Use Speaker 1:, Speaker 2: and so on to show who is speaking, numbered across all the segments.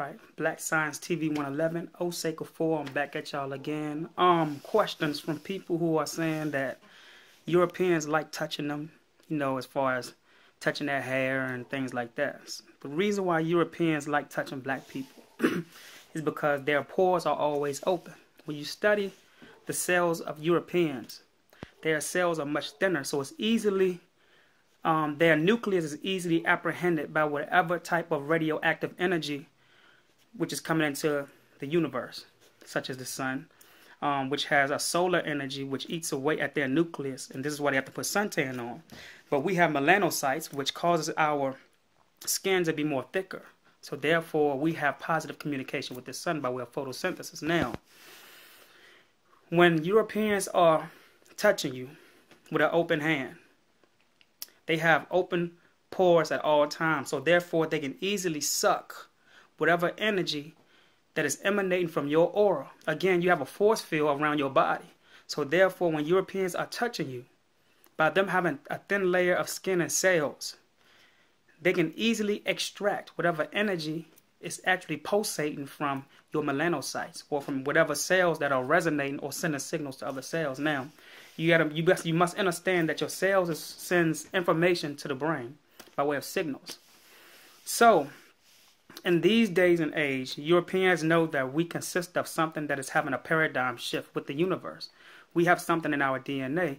Speaker 1: Right, Black Science TV 111, Osei Kufuor, I'm back at y'all again. Questions from people who are saying that Europeans like touching them, as far as touching their hair and things like that. The reason why Europeans like touching black people is because their pores are always open. When you study the cells of Europeans, their cells are much thinner, so it's easily, their nucleus is easily apprehended by whatever type of radioactive energy which is coming into the universe, such as the sun, which has a solar energy which eats away at their nucleus, and this is why they have to put suntan on. But we have melanocytes, which causes our skin to be more thicker. So therefore, we have positive communication with the sun by way of photosynthesis. Now, when Europeans are touching you with an open hand, they have open pores at all times, so therefore they can easily suck whatever energy that is emanating from your aura. Again, you have a force field around your body. So therefore, when Europeans are touching you, by them having a thin layer of skin and cells, they can easily extract whatever energy is actually pulsating from your melanocytes or from whatever cells that are resonating or sending signals to other cells. Now, you must understand that your cells sends information to the brain by way of signals. So, in these days and age, Europeans know that we consist of something that is having a paradigm shift with the universe. We have something in our DNA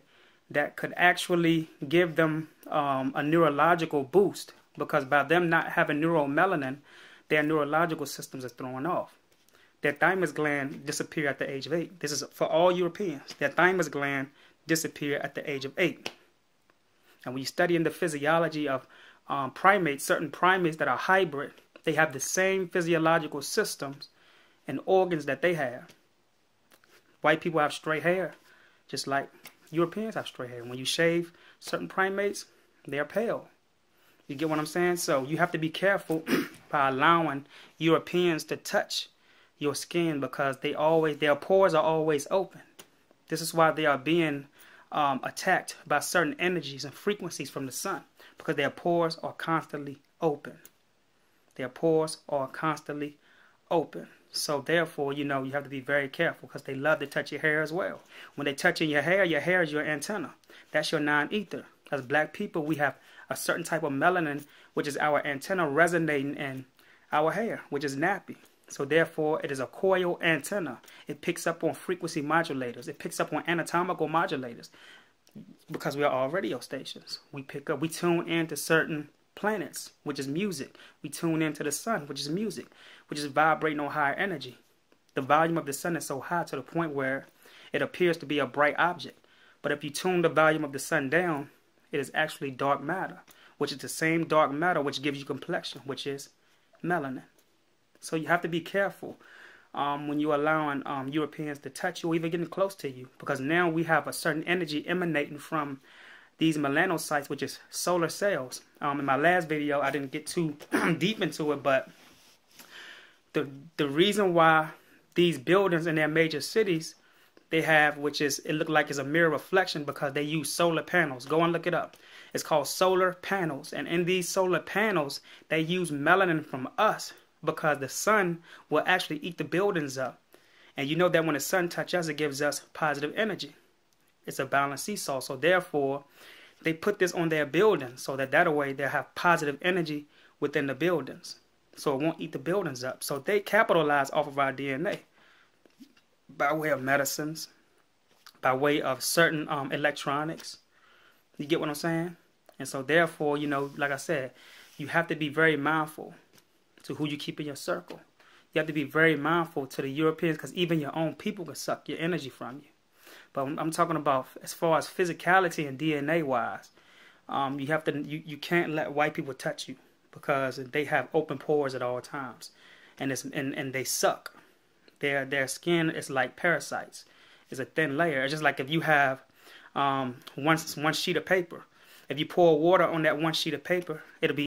Speaker 1: that could actually give them a neurological boost, because by them not having neuromelanin, their neurological systems are thrown off. Their thymus gland disappear at the age of 8. This is for all Europeans. Their thymus gland disappear at the age of 8. And when you study in the physiology of primates, certain primates that are hybrid, they have the same physiological systems and organs that they have. White people have straight hair, just like Europeans have straight hair. When you shave certain primates, they're pale. You get what I'm saying? So you have to be careful by allowing Europeans to touch your skin, because their pores are always open. This is why they are being attacked by certain energies and frequencies from the sun, because their pores are constantly open. Their pores are constantly open. So therefore, you have to be very careful, because they love to touch your hair as well. When they touch in your hair is your antenna. That's your non-ether. As black people, we have a certain type of melanin, which is our antenna resonating in our hair, which is nappy. So therefore, it is a coil antenna. It picks up on frequency modulators. It picks up on anatomical modulators, because we are all radio stations. We tune into certain planets, which is music. We tune into the sun, which is music, which is vibrating on higher energy. The volume of the sun is so high to the point where it appears to be a bright object. But if you tune the volume of the sun down, it is actually dark matter, which is the same dark matter which gives you complexion, which is melanin. So you have to be careful when you're allowing Europeans to touch you or even getting close to you, because now we have a certain energy emanating from these melanocytes, which is solar cells. In my last video, I didn't get too deep into it, but the reason why these buildings in their major cities, they have, it look like it's a mirror reflection, because they use solar panels. Go and look it up. It's called solar panels. And in these solar panels, they use melanin from us, because the sun will actually eat the buildings up. And you know that when the sun touches us, it gives us positive energy. It's a balanced seesaw. So therefore, they put this on their buildings so that way they'll have positive energy within the buildings, so it won't eat the buildings up. So they capitalize off of our DNA by way of medicines, by way of certain electronics. You get what I'm saying? And so therefore, like I said, you have to be very mindful to who you keep in your circle. You have to be very mindful to the Europeans, because even your own people can suck your energy from you. But I'm talking about as far as physicality and DNA wise, you can't let white people touch you, because they have open pores at all times, and they suck. Their skin is like parasites. It's a thin layer. It's just like if you have one sheet of paper. If you pour water on that one sheet of paper, it'll be